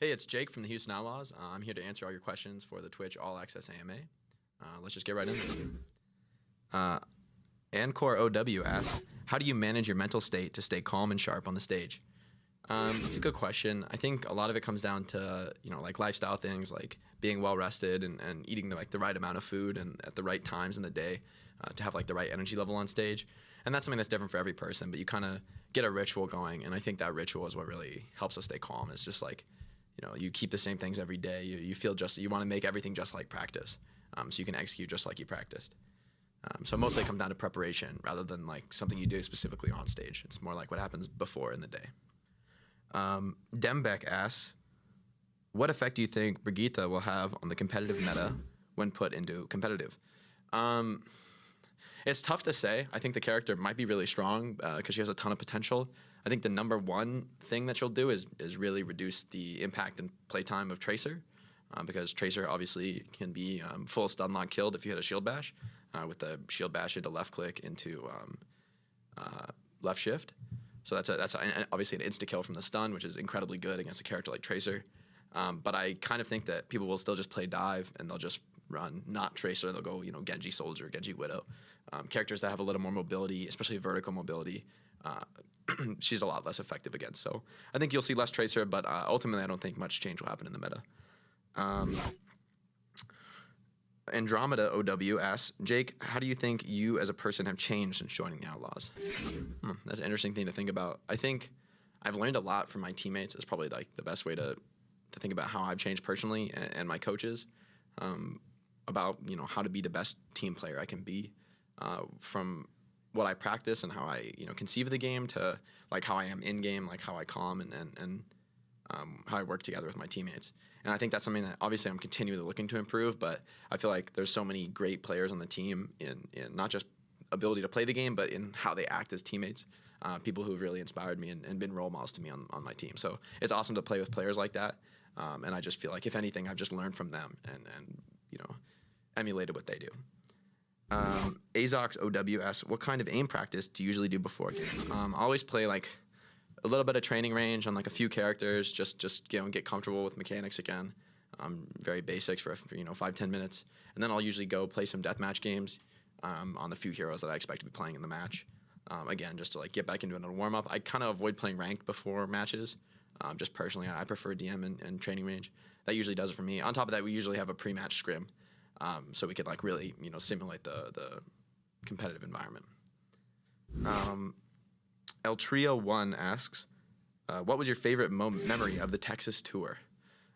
Hey, it's Jake from the Houston Outlaws. I'm here to answer all your questions for the Twitch All Access AMA. Let's just get right into it. Ancor OW asks, how do you manage your mental state to stay calm and sharp on the stage? It's a good question. I think a lot of it comes down to, like lifestyle things, like being well rested and eating the right amount of food and at the right times in the day to have like the right energy level on stage. And that's something that's different for every person, but you kind of get a ritual going. And I think that ritual is what really helps us stay calm. It's just like, you keep the same things every day. You feel you want to make everything just like practice, so you can execute just like you practiced. So mostly it comes down to preparation rather than like something you do specifically on stage. It's more like what happens before in the day. Dembeck asks, what effect do you think Brigitte will have on the competitive meta when put into competitive? It's tough to say. I think the character might be really strong because she has a ton of potential. I think the number one thing that she'll do is really reduce the impact and playtime of Tracer, because Tracer obviously can be full stun lock killed if you hit a shield bash, with the shield bash into left click into left shift. So that's obviously an insta kill from the stun, which is incredibly good against a character like Tracer. But I kind of think that people will still just play dive and they'll just run not Tracer. They'll go Genji Soldier, Genji Widow, characters that have a little more mobility, especially vertical mobility. She's a lot less effective against. So I think you'll see less Tracer, but ultimately I don't think much change will happen in the meta. Andromeda OW asks, Jake, how do you think you as a person have changed since joining the Outlaws? That's an interesting thing to think about. I think I've learned a lot from my teammates. It's probably like the best way to think about how I've changed personally and my coaches, about how to be the best team player I can be, from what I practice and how I conceive of the game to like how I am in game, like how I calm and how I work together with my teammates. And I think that's something that obviously I'm continually looking to improve, but I feel like there's so many great players on the team in not just ability to play the game, but in how they act as teammates. People who've really inspired me and been role models to me on my team. So it's awesome to play with players like that. And I just feel like if anything, I've just learned from them and emulated what they do. Azox OW asks, what kind of aim practice do you usually do before a game? I always play like a little bit of training range on like a few characters, just get comfortable with mechanics again. Very basics for 5-10 minutes, and then I'll usually go play some deathmatch games on the few heroes that I expect to be playing in the match. Again, just to like get back into another warm up. I kind of avoid playing ranked before matches. Just personally, I prefer DM and training range. That usually does it for me. On top of that, we usually have a pre-match scrim, so we could like really simulate the competitive environment. El Trio 1 asks, what was your favorite memory of the Texas tour?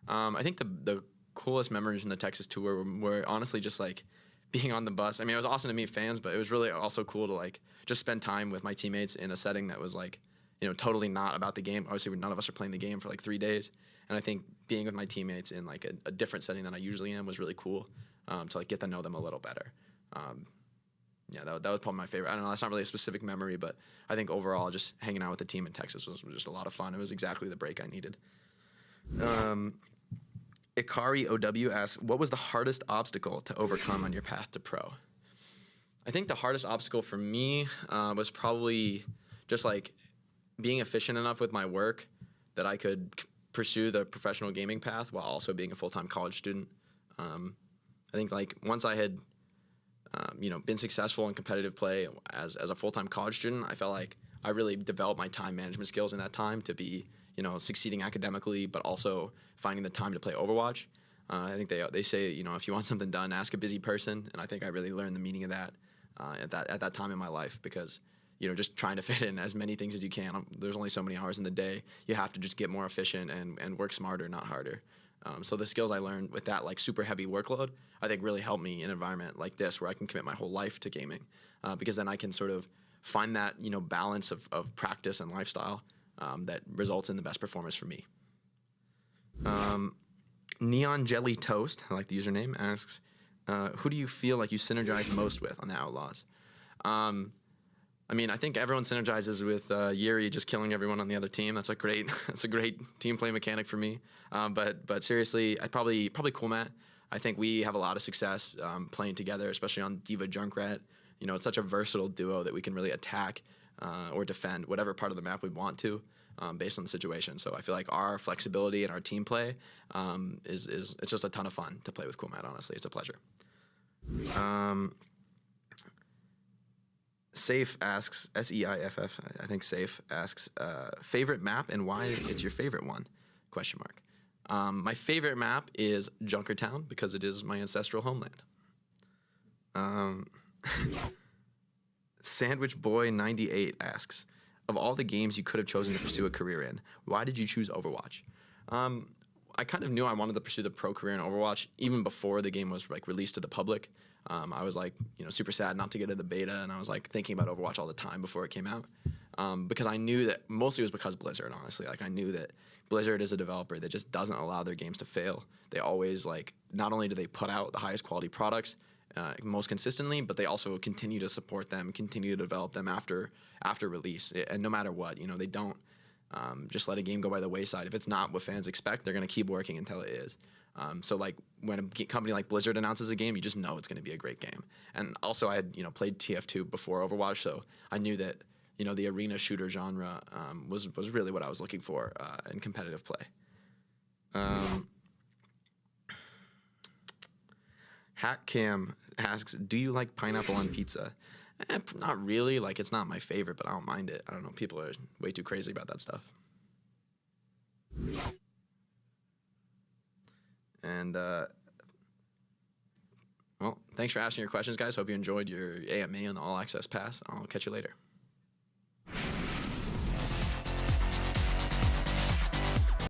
I think the coolest memories from the Texas tour were honestly just like being on the bus. I mean, it was awesome to meet fans, but it was really also cool to like just spend time with my teammates in a setting that was like totally not about the game. Obviously, none of us are playing the game for like 3 days, and I think being with my teammates in like a different setting than I usually am was really cool, to like get to know them a little better. Yeah, that was probably my favorite. I don't know, that's not really a specific memory, but I think overall just hanging out with the team in Texas was just a lot of fun. It was exactly the break I needed. Ikari OW asks, what was the hardest obstacle to overcome on your path to pro? I think the hardest obstacle for me was probably just like being efficient enough with my work that I could pursue the professional gaming path while also being a full-time college student. I think like once I had been successful in competitive play as a full-time college student, I felt like I really developed my time management skills in that time to be, succeeding academically, but also finding the time to play Overwatch. I think they say, if you want something done, ask a busy person. And I think I really learned the meaning of that at that time in my life, because, just trying to fit in as many things as you can. There's only so many hours in the day. You have to just get more efficient and work smarter, not harder. So the skills I learned with that like super heavy workload, I think really helped me in an environment like this where I can commit my whole life to gaming, because then I can sort of find that balance of practice and lifestyle that results in the best performance for me. Neon Jelly Toast, I like the username, asks, who do you feel like you synergize most with on the Outlaws? I mean, I think everyone synergizes with Yuri just killing everyone on the other team. That's a great team play mechanic for me. But seriously, I probably Cool Matt. I think we have a lot of success playing together, especially on Diva Junkrat. It's such a versatile duo that we can really attack or defend whatever part of the map we want to, based on the situation. So I feel like our flexibility and our team play is it's just a ton of fun to play with Coolmat. Honestly, it's a pleasure. Safe asks, SEIFF, I think Safe asks, favorite map and why it's your favorite one? Question mark. My favorite map is Junkertown because it is my ancestral homeland. Sandwich Boy 98 asks, of all the games you could have chosen to pursue a career in, why did you choose Overwatch? I kind of knew I wanted to pursue the pro career in Overwatch even before the game was like released to the public. I was like, super sad not to get into the beta, and I was like thinking about Overwatch all the time before it came out, because I knew that mostly it was because Blizzard. Honestly, like I knew that Blizzard is a developer that just doesn't allow their games to fail. They always like not only do they put out the highest quality products most consistently, but they also continue to support them, continue to develop them after release, and no matter what, they don't just let a game go by the wayside. If it's not what fans expect, they're going to keep working until it is. So like when a company like Blizzard announces a game, you just know it's going to be a great game. And also I had played TF2 before Overwatch, so I knew that the arena shooter genre was really what I was looking for in competitive play. HackCam asks, do you like pineapple on pizza? Not really. Like, it's not my favorite, but I don't mind it. I don't know. People are way too crazy about that stuff. And, well, thanks for asking your questions, guys. Hope you enjoyed your AMA on the All Access Pass. I'll catch you later.